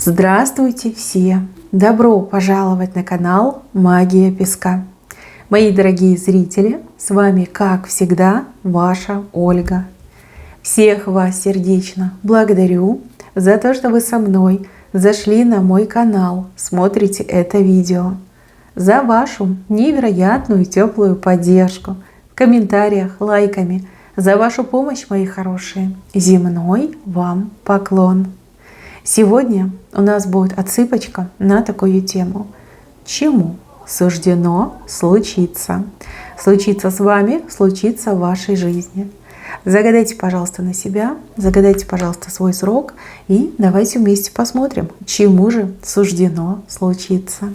Здравствуйте все! Добро пожаловать на канал Магия Песка. Мои дорогие зрители, с вами, как всегда, ваша Ольга. Всех вас сердечно благодарю за то, что вы со мной зашли на мой канал, смотрите это видео, за вашу невероятную теплую поддержку в комментариях, лайками, за вашу помощь, мои хорошие. Земной вам поклон! Сегодня у нас будет отсыпочка на такую тему. Чему суждено случиться? Случиться с вами, случиться в вашей жизни. Загадайте, пожалуйста, на себя, загадайте, пожалуйста, свой срок и давайте вместе посмотрим, чему же суждено случиться.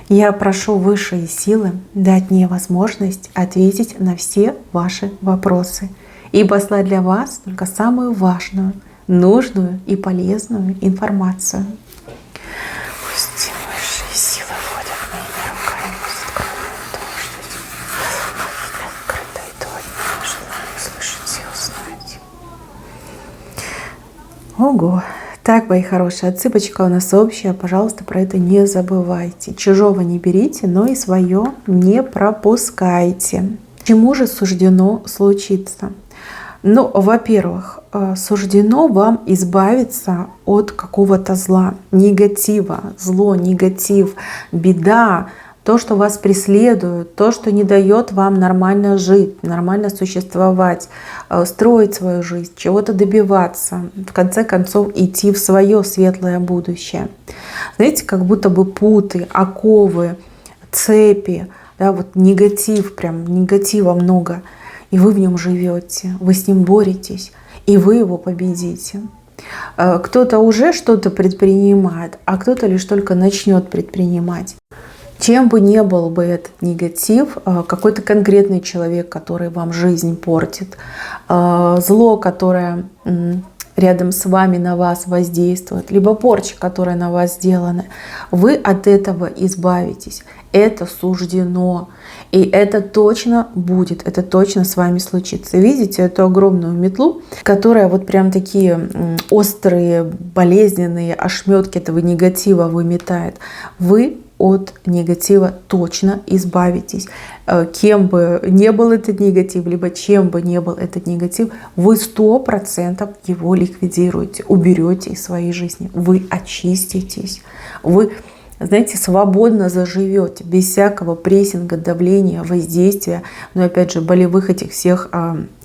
Я прошу высшие силы дать мне возможность ответить на все ваши вопросы и послать для вас только самую важную, нужную и полезную информацию. Пусть высшие силы вводят моими руками, откроют то, что открыто, и то не желаю слышать и узнать. Ого! Так, мои хорошие, отсыпочка у нас общая. Пожалуйста, про это не забывайте. Чужого не берите, но и свое не пропускайте. Чему же суждено случиться? Ну, во-первых, суждено вам избавиться от какого-то зла, негатива, зло, негатив, беда, то, что вас преследует, то, что не дает вам нормально жить, нормально существовать, строить свою жизнь, чего-то добиваться, в конце концов идти в свое светлое будущее. Знаете, как будто бы путы, оковы, цепи, да, вот негатив, прям негатива много. И вы в нем живете, вы с ним боретесь, и вы его победите. Кто-то уже что-то предпринимает, а кто-то лишь только начнет предпринимать. Чем бы ни был бы этот негатив, какой-то конкретный человек, который вам жизнь портит, зло, которое рядом с вами на вас воздействует, либо порча, которая на вас сделана, вы от этого избавитесь. Это суждено. И это точно будет, это точно с вами случится. Видите эту огромную метлу, которая вот прям такие острые, болезненные ошметки этого негатива выметает. Вы от негатива точно избавитесь. Кем бы ни был этот негатив, либо чем бы ни был этот негатив, вы 100% его ликвидируете, уберете из своей жизни. Вы очиститесь. Вы, знаете, свободно заживете, без всякого прессинга, давления, воздействия, но опять же болевых этих всех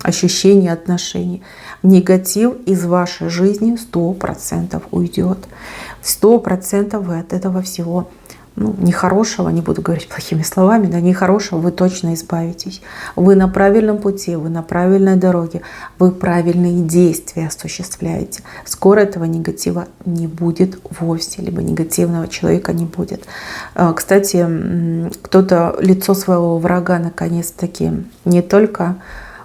ощущений, отношений. Негатив из вашей жизни 100% уйдет. 100% вы от этого всего нехорошего, не буду говорить плохими словами, да, нехорошего вы точно избавитесь. Вы на правильном пути, вы на правильной дороге, вы правильные действия осуществляете. Скоро этого негатива не будет вовсе, либо негативного человека не будет. Кстати, кто-то лицо своего врага наконец-таки не только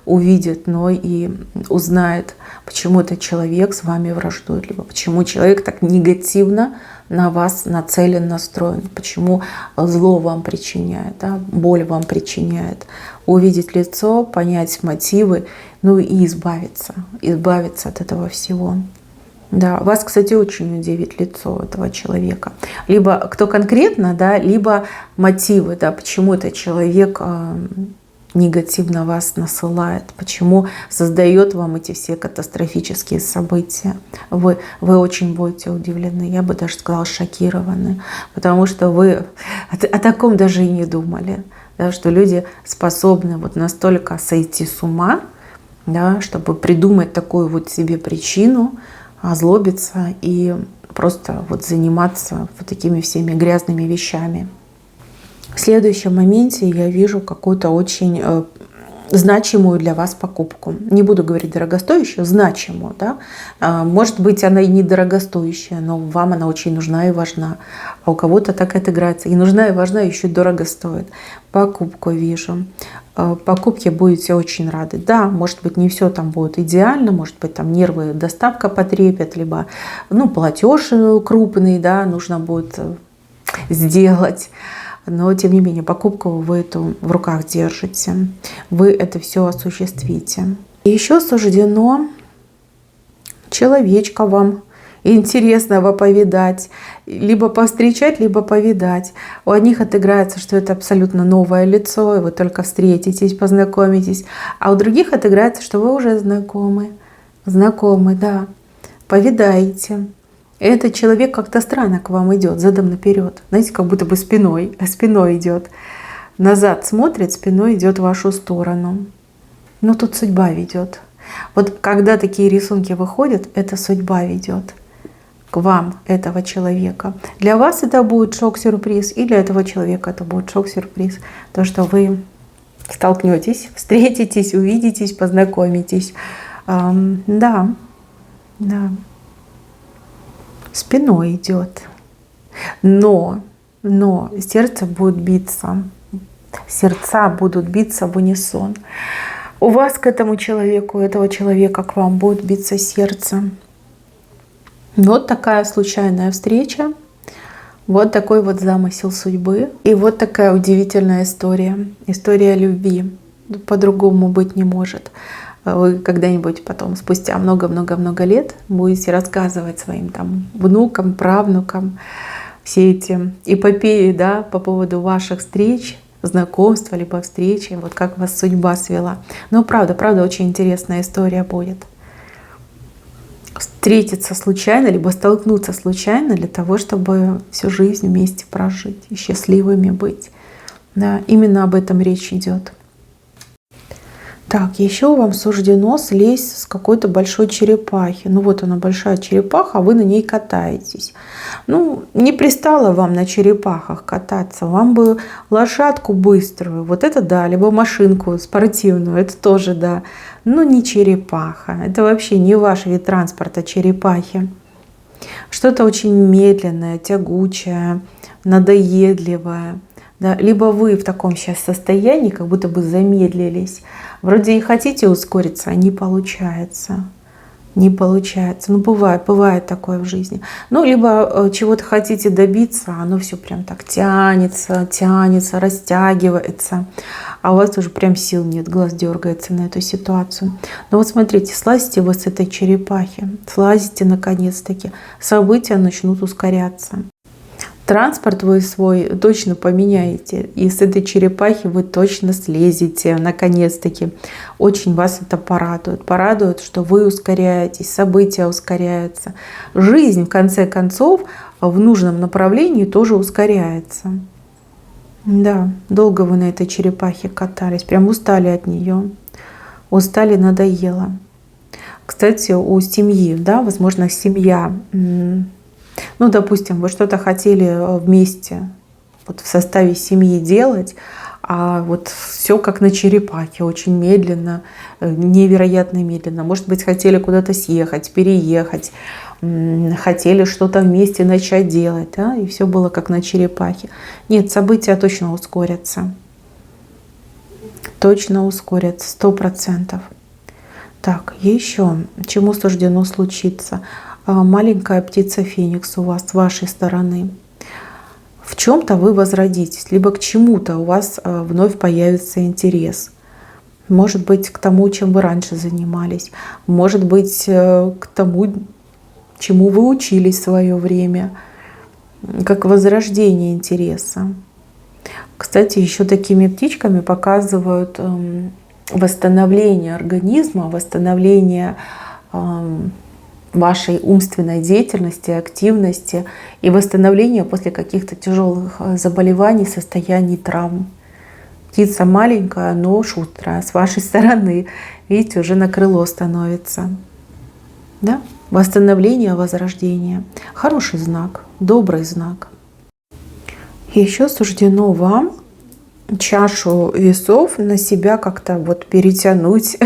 увидит, но и узнает, почему этот человек с вами враждует, либо почему человек так негативно на вас нацелен, настроен, почему зло вам причиняет, да, боль вам причиняет. Увидеть лицо, понять мотивы, и избавиться от этого всего. Да, вас, кстати, очень удивит лицо этого человека. Либо кто конкретно, да, либо мотивы, да, почему этот человек негативно вас насылает, почему создает вам эти все катастрофические события. Вы очень будете удивлены, я бы даже сказала шокированы, потому что вы о таком даже и не думали, да, что люди способны вот настолько сойти с ума, да, чтобы придумать такую вот себе причину, озлобиться и просто вот заниматься вот такими всеми грязными вещами. В следующем моменте я вижу какую-то очень значимую для вас покупку. Не буду говорить дорогостоящую, значимую. Да? Может быть, она и не дорогостоящая, но вам она очень нужна и важна. А у кого-то так это играется. И нужна, и важна, и еще дорого стоит. Покупку вижу. Покупки будете очень рады. Да, может быть, не все там будет идеально, может быть, там нервы доставка потрепет, либо платеж крупный, да, нужно будет сделать. Но, тем не менее, покупку вы эту в руках держите. Вы это все осуществите. И еще суждено человечка вам интересного повидать, либо повстречать, либо повидать. У одних отыграется, что это абсолютно новое лицо, и вы только встретитесь, познакомитесь, а у других отыграется, что вы уже знакомы. Знакомы, да. Повидаете. Этот человек как-то странно к вам идет, задом наперед. Знаете, как будто бы спиной идет. Назад смотрит, спиной идет в вашу сторону. Но тут судьба ведет. Вот когда такие рисунки выходят, это судьба ведет к вам, этого человека. Для вас это будет шок-сюрприз, и для этого человека это будет шок-сюрприз. То, что вы столкнетесь, встретитесь, увидитесь, познакомитесь. Да. Спиной идет. Но сердце будет биться. Сердца будут биться в унисон. У вас к этому человеку, у этого человека к вам будет биться сердце. Вот такая случайная встреча. Вот такой вот замысел судьбы. И вот такая удивительная история. История любви. По-другому быть не может. Вы когда-нибудь потом, спустя много-много-много лет, будете рассказывать своим там внукам, правнукам все эти эпопеи, да, по поводу ваших встреч, знакомства, либо встречи, вот как вас судьба свела. Но правда, очень интересная история будет. Встретиться случайно, либо столкнуться случайно для того, чтобы всю жизнь вместе прожить и счастливыми быть. Да, именно об этом речь идет. Так, еще вам суждено слезть с какой-то большой черепахи. Ну вот она, большая черепаха, а вы на ней катаетесь. Ну, не пристало вам на черепахах кататься. Вам бы лошадку быструю, вот это да, либо машинку спортивную, это тоже да. Но не черепаха. Это вообще не ваш вид транспорта, черепахи. Что-то очень медленное, тягучее, надоедливое. Да, либо вы в таком сейчас состоянии, как будто бы замедлились. Вроде и хотите ускориться, а не получается. Не получается. Ну, бывает такое в жизни. Ну, либо чего-то хотите добиться, а оно все прям так тянется, растягивается. А у вас уже прям сил нет, глаз дергается на эту ситуацию. Но вот смотрите, слазите вы с этой черепахи. Слазите наконец-таки. События начнут ускоряться. Транспорт вы свой точно поменяете, и с этой черепахи вы точно слезете, наконец-таки. Очень вас это порадует. Порадует, что вы ускоряетесь, события ускоряются. Жизнь, в конце концов, в нужном направлении тоже ускоряется. Да, долго вы на этой черепахе катались, прям устали от нее. Устали, надоело. Кстати, у семьи, да, возможно, семья... Ну, допустим, вы что-то хотели вместе вот в составе семьи делать, а вот все как на черепахе, очень медленно, невероятно медленно. Может быть, хотели куда-то съехать, переехать, хотели что-то вместе начать делать, да, и все было как на черепахе. Нет, события точно ускорятся. Точно ускорятся, 100%. Так, еще чему суждено случиться? Маленькая птица Феникс у вас с вашей стороны. В чем-то вы возродитесь, либо к чему-то у вас вновь появится интерес. Может быть, к тому, чем вы раньше занимались. Может быть, к тому, чему вы учились в свое время. Как возрождение интереса. Кстати, еще такими птичками показывают восстановление организма, восстановление вашей умственной деятельности, активности и восстановление после каких-то тяжелых заболеваний, состояний, травм. Птица маленькая, но шустрая. С вашей стороны, видите, уже на крыло становится. Да? Восстановление, возрождение. Хороший знак, добрый знак. Еще суждено вам чашу весов на себя как-то вот перетянуть.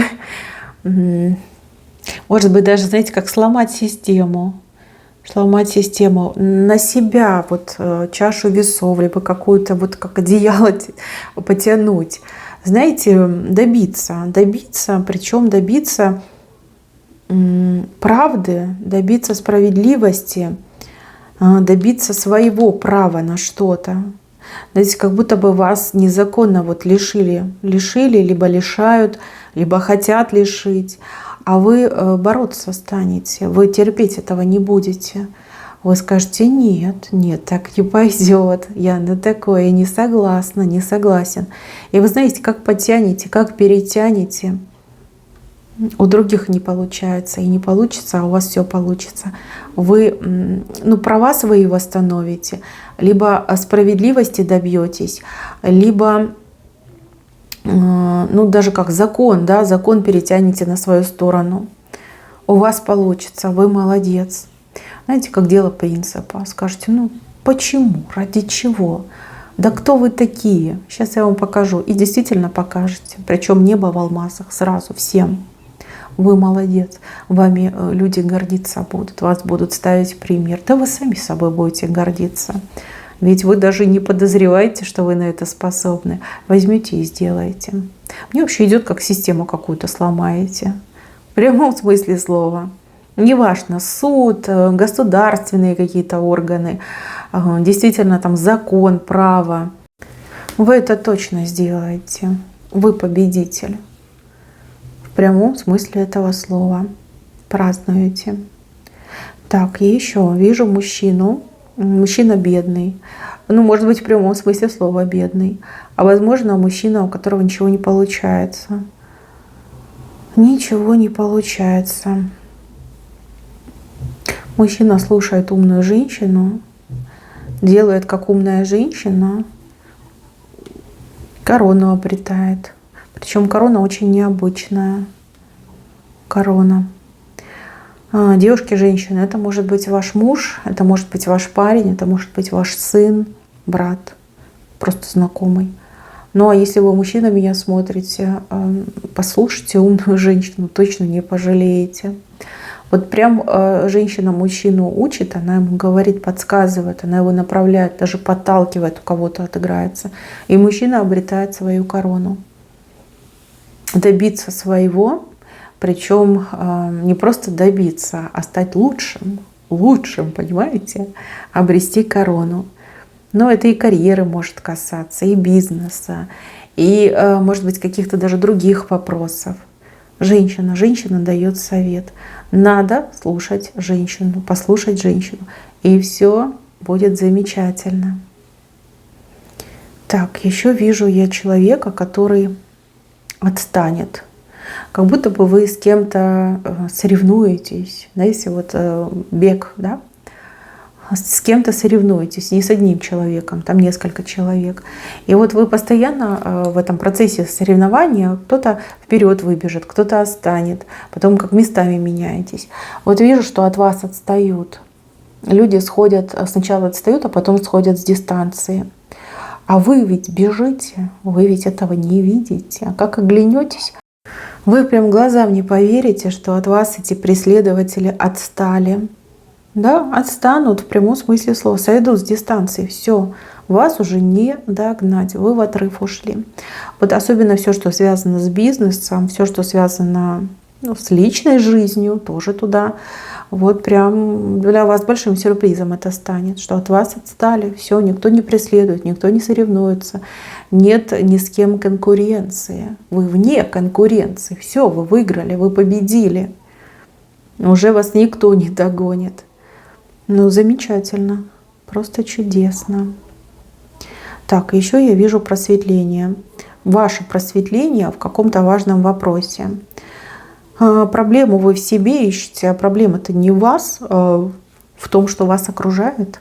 Может быть, даже, знаете, как сломать систему. Сломать систему на себя, вот чашу весов, либо какую-то вот как одеяло потянуть. Знаете, добиться, причем добиться правды, добиться справедливости, добиться своего права на что-то. Знаете, как будто бы вас незаконно вот лишили, либо лишают, либо хотят лишить. а вы бороться станете, вы терпеть этого не будете. Вы скажете: нет, нет, так не пойдет, я на такое не согласна, не согласен. И вы знаете, как потянете, как перетянете, у других не получается, и не получится, а у вас все получится. Вы, про вас вы и восстановите, либо справедливости добьетесь, либо, даже как закон, да, закон перетянете на свою сторону. У вас получится, вы молодец. Знаете, как дело принципа. Скажете: почему, ради чего? Да кто вы такие? Сейчас я вам покажу. И действительно покажете. Причем небо в алмазах сразу всем. Вы молодец. Вами люди гордиться будут. Вас будут ставить в пример. Да вы сами собой будете гордиться. Ведь вы даже не подозреваете, что вы на это способны. Возьмете и сделаете. Мне вообще идет, как систему какую-то сломаете. В прямом смысле слова. Неважно, суд, государственные какие-то органы, действительно там закон, право. Вы это точно сделаете. Вы победитель. В прямом смысле этого слова. Празднуете. Так, я еще вижу мужчину. Мужчина бедный. Может быть, в прямом смысле слова бедный. А возможно, мужчина, у которого ничего не получается. Ничего не получается. Мужчина слушает умную женщину, делает как умная женщина, корону обретает. Причем корона очень необычная. Корона. Девушки, женщины, это может быть ваш муж, это может быть ваш парень, это может быть ваш сын, брат, просто знакомый. А если вы, мужчина, меня смотрите, послушайте умную женщину, точно не пожалеете. Вот прям женщина мужчину учит, она ему говорит, подсказывает, она его направляет, даже подталкивает, у кого-то отыграется. И мужчина обретает свою корону. Добиться своего, причем не просто добиться, а стать лучшим, понимаете? Обрести корону. Но это и карьеры может касаться, и бизнеса, и, может быть, каких-то даже других вопросов. Женщина дает совет. Надо слушать женщину, послушать женщину. И все будет замечательно. Так, еще вижу я человека, который отстанет. Как будто бы вы с кем-то соревнуетесь. Знаете, вот бег, да? С кем-то соревнуетесь, не с одним человеком, там несколько человек. И вот вы постоянно в этом процессе соревнования, кто-то вперед выбежит, кто-то отстанет, потом как местами меняетесь. Вот вижу, что от вас отстают. Люди сходят, сначала отстают, а потом сходят с дистанции. А вы ведь бежите, вы ведь этого не видите. А как оглянетесь, вы прям глазам не поверите, что от вас эти преследователи отстали. Да, отстанут в прямом смысле слова, сойдут с дистанции, все, вас уже не догнать, вы в отрыв ушли. Вот особенно все, что связано с бизнесом, все, что связано с личной жизнью, тоже туда. Вот прям для вас большим сюрпризом это станет, что от вас отстали, все, никто не преследует, никто не соревнуется, нет ни с кем конкуренции, вы вне конкуренции, все, вы выиграли, вы победили, уже вас никто не догонит. Замечательно, просто чудесно. Так, еще я вижу просветление. Ваше просветление в каком-то важном вопросе. Проблему вы в себе ищете, а проблема-то не в вас, в том, что вас окружает.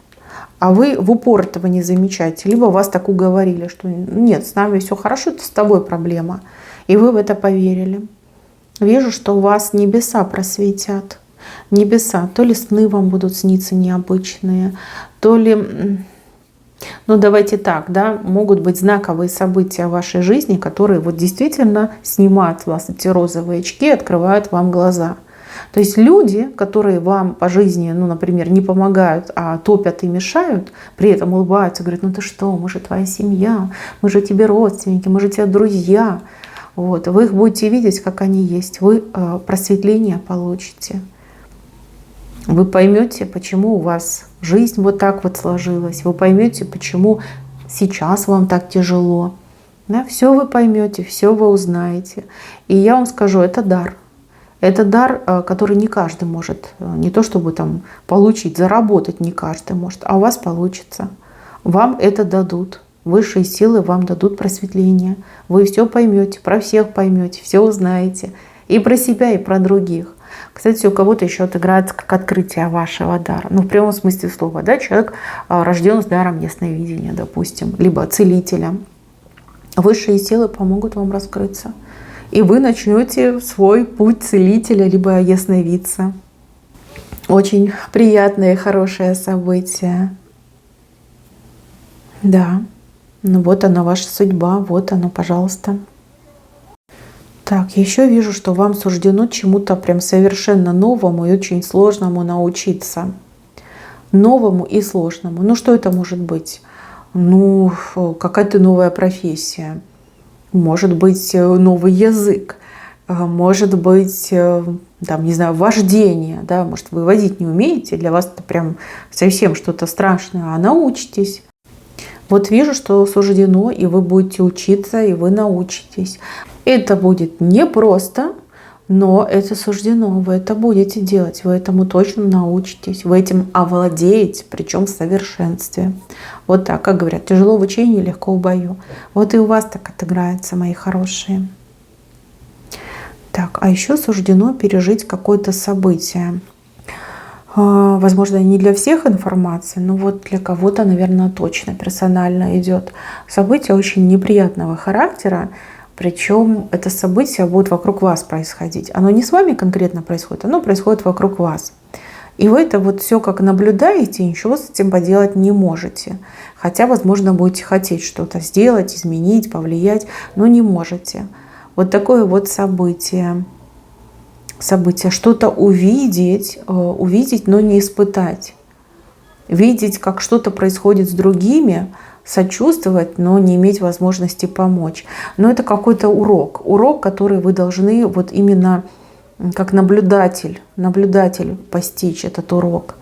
А вы в упор этого не замечаете. Либо вас так уговорили, что нет, с нами все хорошо, это с тобой проблема. И вы в это поверили. Вижу, что вас небеса просветят. Небеса, то ли сны вам будут сниться необычные, то ли, давайте так, да, могут быть знаковые события в вашей жизни, которые вот действительно снимают с вас эти розовые очки и открывают вам глаза. То есть люди, которые вам по жизни, например, не помогают, а топят и мешают, при этом улыбаются, говорят: ты что, мы же твоя семья, мы же тебе родственники, мы же тебе друзья. Вот, вы их будете видеть, как они есть, вы просветление получите. Вы поймете, почему у вас жизнь вот так вот сложилась. Вы поймете, почему сейчас вам так тяжело. Да, все вы поймете, все вы узнаете. И я вам скажу, это дар. Это дар, который не каждый может, не то чтобы там получить, заработать не каждый может, а у вас получится. Вам это дадут. Высшие силы вам дадут просветление. Вы все поймете, про всех поймете, все узнаете. И про себя, и про других. Кстати, у кого-то еще отыграется как открытие вашего дара. Ну, в прямом смысле слова. Да? Человек рожден с даром ясновидения, допустим, либо целителем. Высшие силы помогут вам раскрыться. И вы начнете свой путь целителя, либо ясновидца. Очень приятное и хорошее событие. Да, ну вот она, ваша судьба, вот она, пожалуйста. Так, еще вижу, что вам суждено чему-то прям совершенно новому и очень сложному научиться. Новому и сложному. Ну, что это может быть? Ну, какая-то новая профессия. Может быть, новый язык. Может быть, там, не знаю, вождение. Да? Может, вы водить не умеете, для вас это прям совсем что-то страшное, а научитесь. Вот вижу, что суждено, и вы будете учиться, и вы научитесь. Это будет непросто, но это суждено. Вы это будете делать, вы этому точно научитесь. Вы этим овладеете, причем в совершенстве. Вот так, как говорят, тяжело в учении, легко в бою. Вот и у вас так отыграется, мои хорошие. Так, а еще суждено пережить какое-то событие. Возможно, не для всех информация, но вот для кого-то, наверное, точно персонально идет. Событие очень неприятного характера, причем это событие будет вокруг вас происходить. Оно не с вами конкретно происходит, оно происходит вокруг вас. И вы это вот все как наблюдаете, ничего с этим поделать не можете. Хотя, возможно, будете хотеть что-то сделать, изменить, повлиять, но не можете. Вот такое вот событие. Что-то увидеть, но не испытать. Видеть, как что-то происходит с другими, сочувствовать, но не иметь возможности помочь. Но это какой-то урок, который вы должны вот именно как наблюдатель постичь этот урок.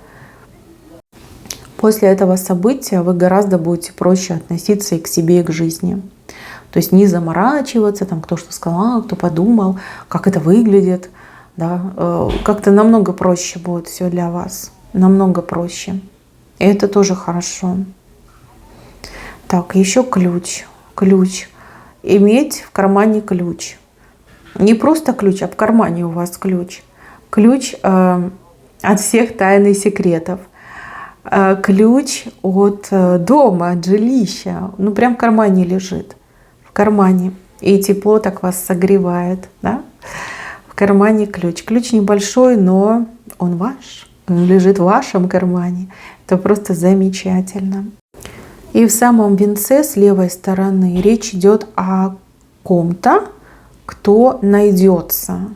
После этого события вы гораздо будете проще относиться и к себе, и к жизни. То есть не заморачиваться, там, кто что сказал, кто подумал, как это выглядит. Да, как-то намного проще будет все для вас. Намного проще. И это тоже хорошо. Так, еще ключ. Иметь в кармане ключ. Не просто ключ, а в кармане у вас ключ. Ключ от всех тайн и секретов. Ключ от дома, от жилища. Ну, прям в кармане лежит. В кармане. И тепло так вас согревает. Да? В кармане ключ. Ключ небольшой, но он ваш. Он лежит в вашем кармане. Это просто замечательно. И в самом венце с левой стороны речь идет о ком-то, кто найдется.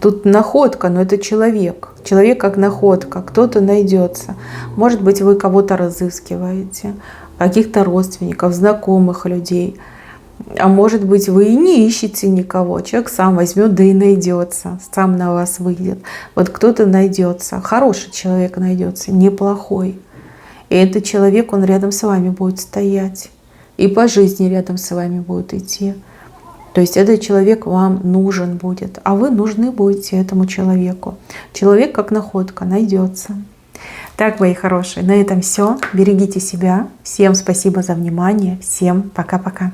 Тут находка, но это человек. Человек как находка, кто-то найдется. Может быть, вы кого-то разыскиваете, каких-то родственников, знакомых людей. А может быть, вы и не ищете никого. Человек сам возьмет, да и найдется. Сам на вас выйдет. Вот кто-то найдется. Хороший человек найдется, неплохой. И этот человек, он рядом с вами будет стоять. И по жизни рядом с вами будет идти. То есть этот человек вам нужен будет. А вы нужны будете этому человеку. Человек как находка найдется. Так, мои хорошие, на этом все. Берегите себя. Всем спасибо за внимание. Всем пока-пока.